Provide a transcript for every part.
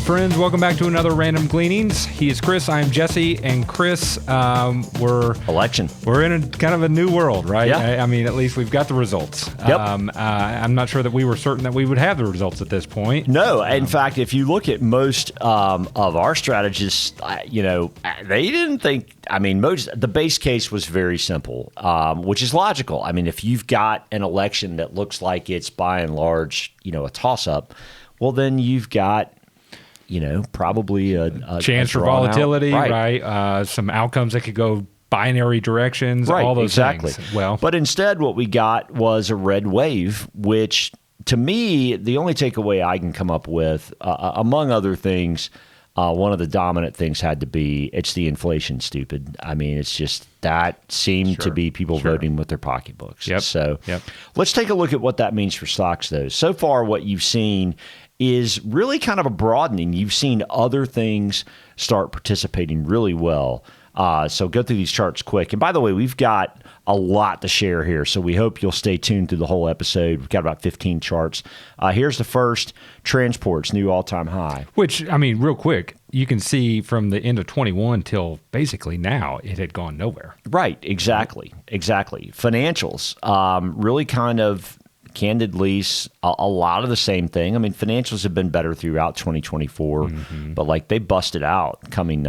friends. Welcome back to another Random Gleanings. He is Chris. I am Jesse. And Chris, we're in a kind of a new world, right? Yeah. I mean, at least we've got the results. Yep. I'm not sure that we were certain that we would have the results at this point. No, in fact, if you look at most of our strategists, they didn't think. I mean, the base case was very simple, which is logical. I mean, if you've got an election that looks like it's by and large, a toss-up, well, then you've got, probably a chance for volatility, right? Some outcomes that could go binary directions, right? All those exactly. things. Well, but instead, what we got was a red wave, which to me, the only takeaway I can come up with, among other things, one of the dominant things had to be it's the inflation stupid. I mean, it's just that seemed to be people voting with their pocketbooks. Yep. So let's take a look at what that means for stocks, though. So far, what you've seen is really kind of a broadening. You've seen other things start participating really well. So go through these charts quick. And by the way, we've got a lot to share here, so we hope you'll stay tuned through the whole episode. We've got about 15 charts. Here's the first, transports, new all-time high. Which, I mean, real quick, you can see from the end of 21 till basically now, it had gone nowhere. Right, exactly. Financials, really kind of candidly, a lot of the same thing. I mean, financials have been better throughout 2024, but they busted out coming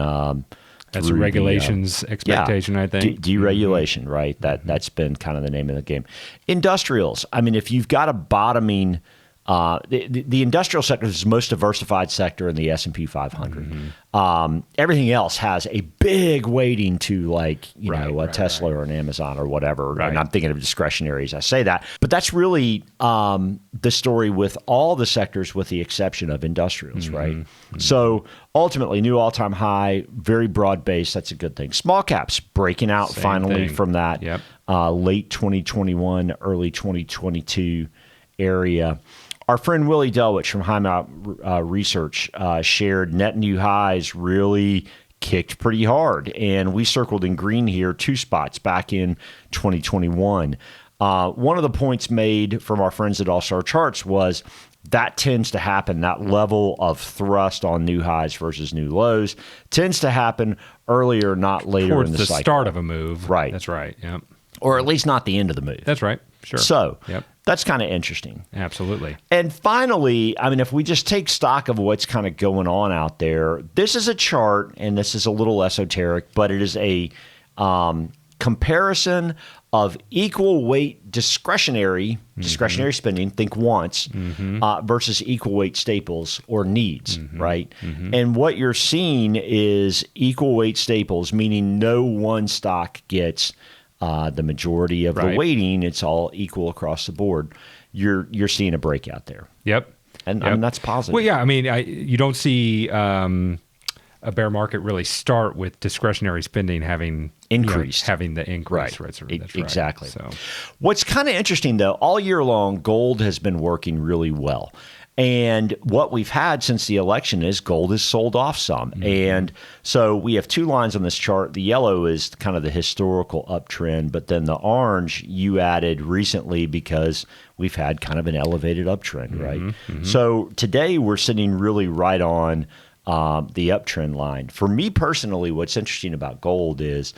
that's a regulations expectation, I think. Deregulation, right? That's been kind of the name of the game. Industrials. I mean, if you've got a bottoming, the industrial sector is the most diversified sector in the S&P 500. Everything else has a big weighting to a Tesla or an Amazon or whatever. Right. And I'm thinking of discretionary as I say that. But that's really the story with all the sectors with the exception of industrials, right? So ultimately, new all-time high, very broad-based. That's a good thing. Small caps breaking out finally from that late 2021, early 2022 area. Our friend Willie Delwich from High Mount Research shared net new highs really kicked pretty hard. And we circled in green here 2 spots back in 2021. One of the points made from our friends at All Star Charts was that tends to happen, that level of thrust on new highs versus new lows tends to happen earlier, not later towards in the cycle. The start of a move. Right. That's right. Yep. Or at least not the end of the move. That's right. Sure. So that's kind of interesting. Absolutely. And finally, I mean, if we just take stock of what's kind of going on out there, this is a chart, and this is a little esoteric, but it is a comparison of equal weight discretionary spending, think wants, versus equal weight staples or needs, right? And what you're seeing is equal weight staples, meaning no one stock gets the majority of the weighting. It's all equal across the board. You're seeing a breakout there. Yep. And I mean, that's positive. Well, yeah. I mean, you don't see a bear market really start with discretionary spending having increased, having the increase. Right. That's exactly. So, what's kind of interesting though, all year long, gold has been working really well. And what we've had since the election is gold has sold off some. And so we have 2 lines on this chart. The yellow is kind of the historical uptrend, but then the orange you added recently because we've had kind of an elevated uptrend, right? So today we're sitting really right on the uptrend line. For me personally, what's interesting about gold is,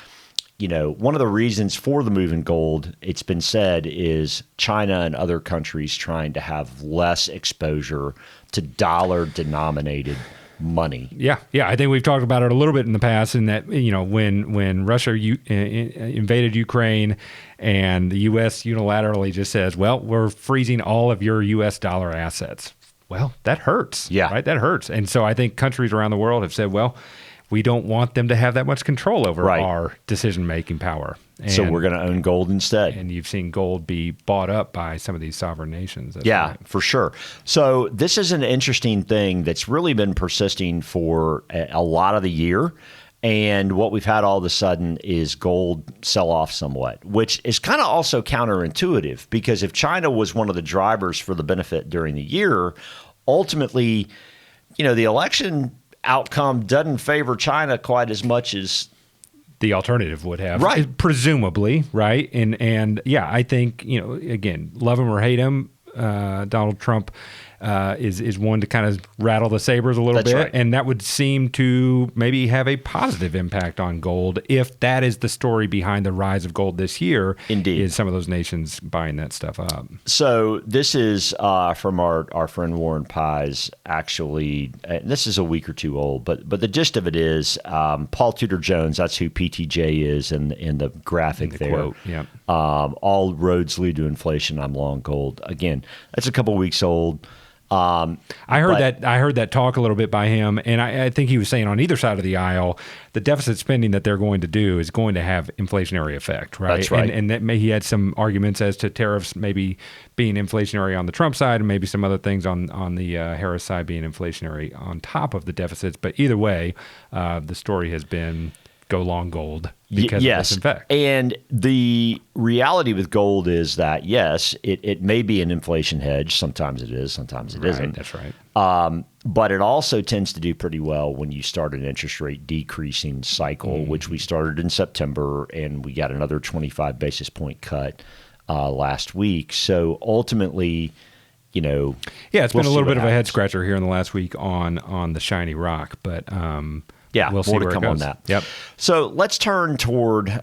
one of the reasons for the move in gold, it's been said, is China and other countries trying to have less exposure to dollar-denominated money. Yeah. I think we've talked about it a little bit in the past, in that when Russia invaded Ukraine, and the U.S. unilaterally just says, "Well, we're freezing all of your U.S. dollar assets." Well, that hurts. Yeah, right. That hurts, and so I think countries around the world have said, "Well, we don't want them to have that much control over our decision-making power. So we're going to own gold instead." And you've seen gold be bought up by some of these sovereign nations. For sure. So this is an interesting thing that's really been persisting for a lot of the year. And what we've had all of a sudden is gold sell off somewhat, which is kind of also counterintuitive, because if China was one of the drivers for the benefit during the year, ultimately, the election outcome doesn't favor China quite as much as the alternative would have, right? Presumably, right? And I think again, love him or hate him, Donald Trump is one to kind of rattle the sabers a little bit, right. and that would seem to maybe have a positive impact on gold if that is the story behind the rise of gold this year. Indeed, is some of those nations buying that stuff up. So this is from our friend Warren Pies. Actually, this is a week or two old, but the gist of it is Paul Tudor Jones. That's who PTJ is in the graphic there. Quote, yeah. All roads lead to inflation. I'm long gold. Again, that's a couple weeks old. I heard that talk a little bit by him, and I think he was saying on either side of the aisle, the deficit spending that they're going to do is going to have inflationary effect, right? That's right. And that he had some arguments as to tariffs maybe being inflationary on the Trump side, and maybe some other things on the Harris side being inflationary on top of the deficits. But either way, the story has been go long gold because of this effect. And the reality with gold is that, yes, it may be an inflation hedge. Sometimes it is, sometimes it isn't. That's right. But it also tends to do pretty well when you start an interest rate decreasing cycle, which we started in September, and we got another 25 basis point cut last week. So ultimately, it's been a little bit of a head scratcher here in the last week on the shiny rock, but we'll see more to where come it goes. on that. Yep. So let's turn toward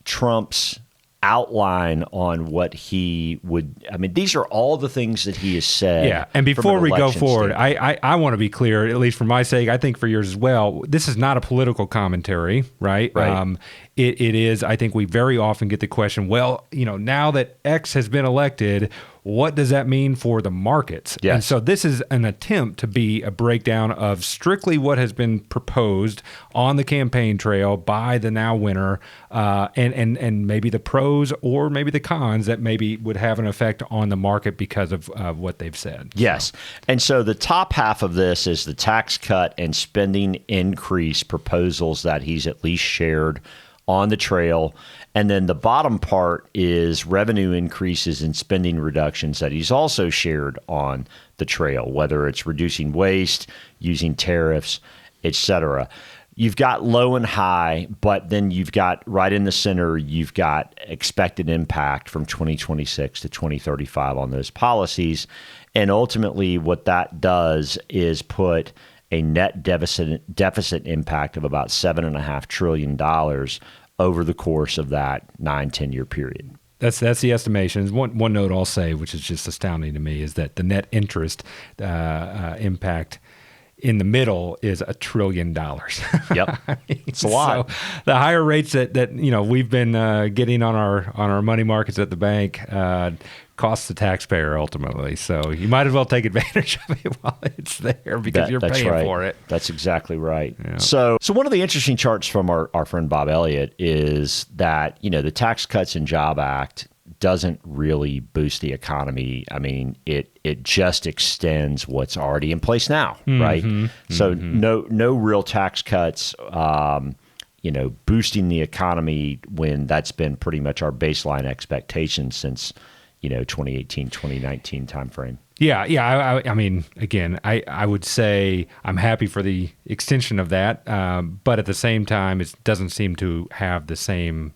Trump's outline on what he would. I mean, these are all the things that he has said. Yeah, and before we go forward, I want to be clear, at least for my sake, I think for yours as well, this is not a political commentary, right? Right. It is, I think we very often get the question, well, now that X has been elected, what does that mean for the markets? Yes. And so this is an attempt to be a breakdown of strictly what has been proposed on the campaign trail by the now winner, and maybe the pros or maybe the cons that maybe would have an effect on the market because of what they've said. Yes. And so the top half of this is the tax cut and spending increase proposals that he's at least shared on the trail. And then the bottom part is revenue increases and spending reductions that he's also shared on the trail, whether it's reducing waste, using tariffs, et cetera. You've got low and high, but then you've got right in the center, you've got expected impact from 2026 to 2035 on those policies. And ultimately what that does is put a net deficit impact of about $7.5 trillion over the course of that 9-10 year period. That's the estimations. One note I'll say, which is just astounding to me, is that the net interest impact in the middle is $1 trillion. Yep, it's a lot. So the higher rates that we've been getting on our money markets at the bank costs the taxpayer ultimately. So you might as well take advantage of it while it's there because you're paying for it. That's exactly right. Yeah. So one of the interesting charts from our friend Bob Elliott is that the Tax Cuts and Job Act doesn't really boost the economy. I mean, it just extends what's already in place now, right? So no real tax cuts, boosting the economy when that's been pretty much our baseline expectation since 2018, 2019 timeframe. Yeah. I mean, again, I would say I'm happy for the extension of that, but at the same time, it doesn't seem to have the same,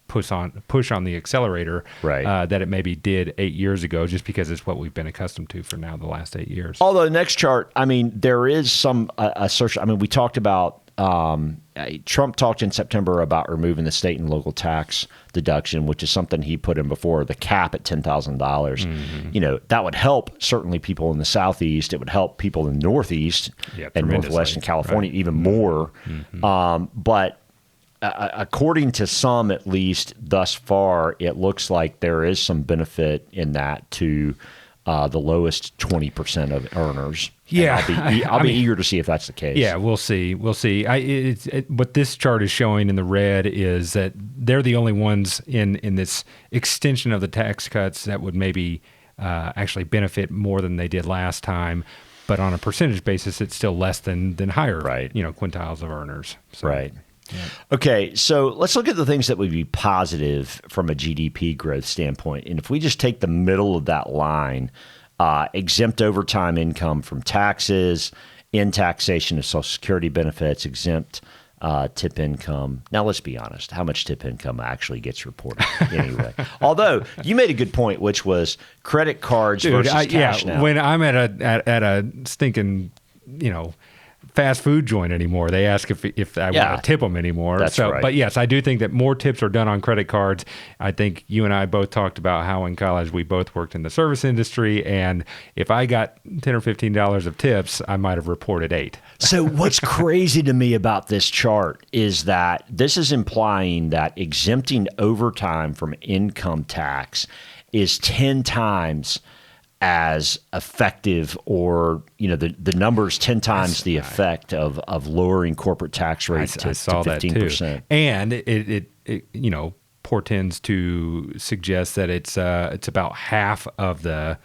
push on the accelerator that it maybe did 8 years ago, just because it's what we've been accustomed to for now the last 8 years. Although the next chart, I mean, there is some assertion. I mean, we talked about Trump talked in September about removing the state and local tax deduction, which is something he put in before, the cap at $10,000. That would help certainly people in the Southeast. It would help people in the Northeast and Northwest and California even more. But according to some, at least thus far, it looks like there is some benefit in that to the lowest 20% of earners. Yeah, I'll be eager to see if that's the case. Yeah, we'll see. What this chart is showing in the red is that they're the only ones in this extension of the tax cuts that would maybe actually benefit more than they did last time. But on a percentage basis, it's still less than higher, quintiles of earners. So, right. Yeah. Okay, so let's look at the things that would be positive from a GDP growth standpoint. And if we just take the middle of that line, exempt overtime income from taxes, in taxation of Social Security benefits, exempt tip income. Now, let's be honest. How much tip income actually gets reported anyway? Although, you made a good point, which was credit cards versus cash now. When I'm at a stinking, fast food joint anymore, they ask if I want to tip them anymore. That's right. But yes, I do think that more tips are done on credit cards. I think you and I both talked about how in college we both worked in the service industry, and if I got $10 or $15 of tips, I might have reported 8. So what's crazy to me about this chart is that this is implying that exempting overtime from income tax is 10 times as effective, or the numbers 10 times the effect of lowering corporate tax rates to 15%. And it portends to suggest that it's about half of the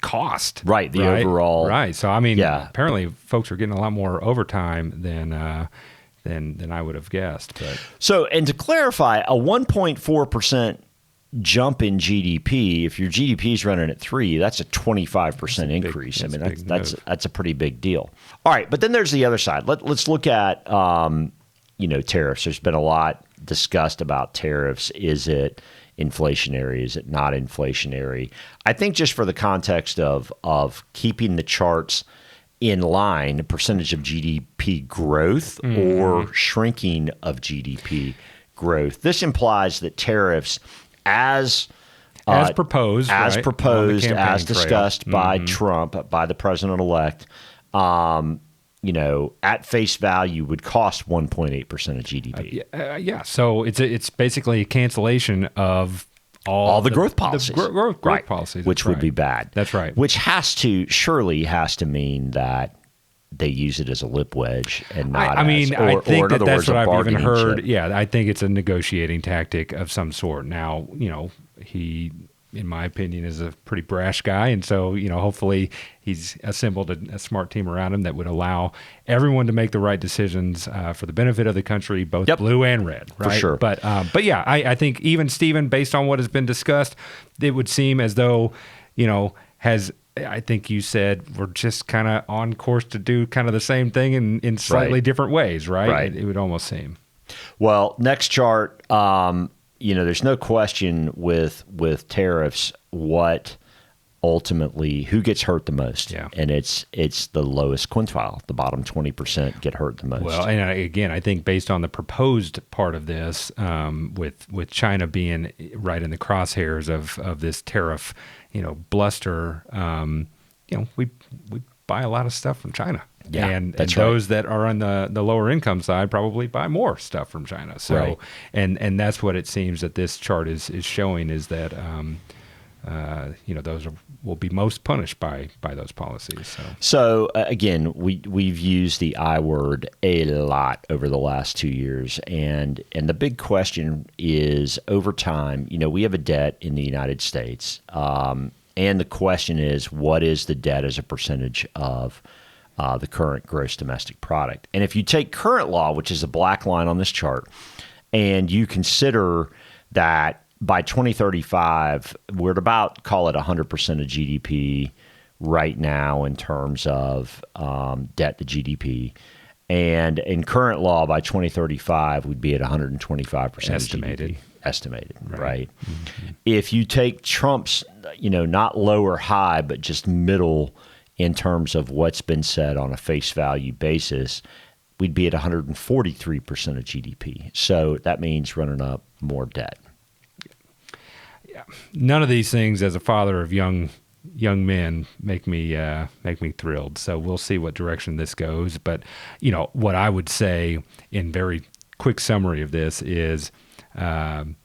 cost. Right, the overall. Right. So apparently folks are getting a lot more overtime than I would have guessed. But so, and to clarify, a 1.4% jump in GDP, if your GDP is running at 3, that's a 25% increase. That's a pretty big deal. All right, but then there's the other side. Let's look at tariffs. There's been a lot discussed about tariffs. Is it inflationary? Is it not inflationary? I think just for the context of keeping the charts in line, percentage of GDP growth or shrinking of GDP growth, this implies that tariffs as proposed, as discussed by Trump, by the president-elect, at face value would cost 1.8% of GDP. So it's basically a cancellation of all the growth policies, growth policies, which would be bad. That's right. Which surely has to mean that they use it as a lip wedge and not. I think that's what I've even heard. Chip. Yeah, I think it's a negotiating tactic of some sort. Now, he, in my opinion, is a pretty brash guy, and so hopefully he's assembled a smart team around him that would allow everyone to make the right decisions for the benefit of the country, both blue and red. Right? For sure. But yeah, I think even Stephen, based on what has been discussed, it would seem as though I think you said we're just kind of on course to do kind of the same thing in slightly different ways, right? Right. It would almost seem. Well, next chart, there's no question with tariffs what ultimately who gets hurt the most. Yeah. And it's the lowest quintile. The bottom 20% get hurt the most. Well, and again, I think based on the proposed part of this, with China being right in the crosshairs of this tariff, bluster, we buy a lot of stuff from China. Yeah, and that's those that are on the lower income side probably buy more stuff from China. So, and that's what it seems that this chart is showing, is that those will be most punished by those policies. So again, we've used the I word a lot over the last 2 years, and the big question is, over time, we have a debt in the United States, and the question is, what is the debt as a percentage of the current gross domestic product? And if you take current law, which is the black line on this chart, and you consider that by 2035, we're at about, call it 100% of GDP right now in terms of debt to GDP. And in current law, by 2035, we'd be at 125% estimated. Estimated, right? Mm-hmm. If you take Trump's, not low or high, but just middle in terms of what's been said on a face value basis, we'd be at 143% of GDP. So that means running up more debt. None of these things, as a father of young men, make me thrilled. So we'll see what direction this goes. But what I would say in very quick summary of this is, I'm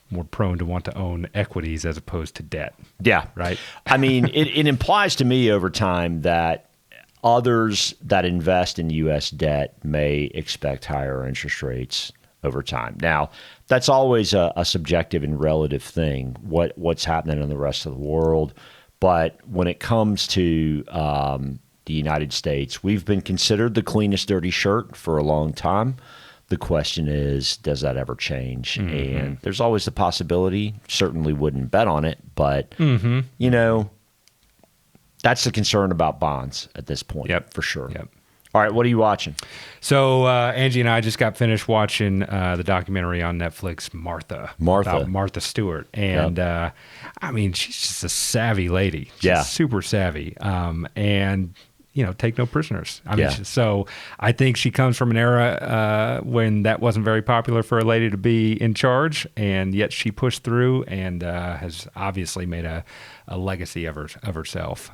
more prone to want to own equities as opposed to debt. Yeah, right. I mean, it implies to me over time that others that invest in U.S. debt may expect higher interest rates over time. Now, that's always a subjective and relative thing, what's happening in the rest of the world. But when it comes to the United States, we've been considered the cleanest dirty shirt for a long time. The question is, does that ever change? Mm-hmm. And there's always the possibility. Certainly wouldn't bet on it, but that's the concern about bonds at this point. Yep. For sure. Yep. All right, what are you watching? So Angie and I just got finished watching the documentary on Netflix, Martha. About Martha Stewart. And I mean, she's just a savvy lady. She's super savvy. And take no prisoners. I mean, so I think she comes from an era when that wasn't very popular for a lady to be in charge, and yet she pushed through and has obviously made a legacy of herself.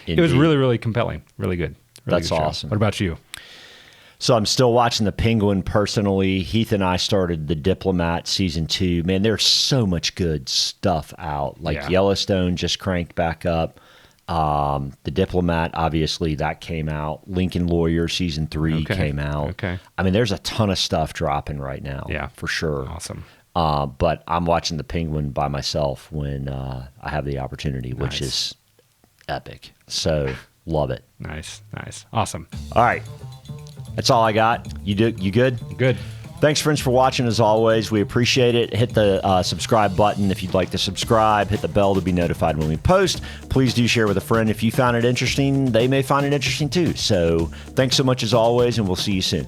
It was really, really compelling. Really good. Really That's good show. awesome. What about you? So I'm still watching The Penguin personally. Heath and I started The Diplomat season 2. Man, there's so much good stuff out. Like Yellowstone just cranked back up. The Diplomat, obviously, that came out. Lincoln Lawyer season 3 came out. Okay. I mean, there's a ton of stuff dropping right now. Yeah, for sure. Awesome. But I'm watching The Penguin by myself when I have the opportunity, which is epic. So love it. Nice. Awesome. All right. That's all I got. You good? Good. Thanks, friends, for watching. As always, we appreciate it. Hit the subscribe button if you'd like to subscribe. Hit the bell to be notified when we post. Please do share with a friend. If you found it interesting, they may find it interesting too. So thanks so much as always, and we'll see you soon.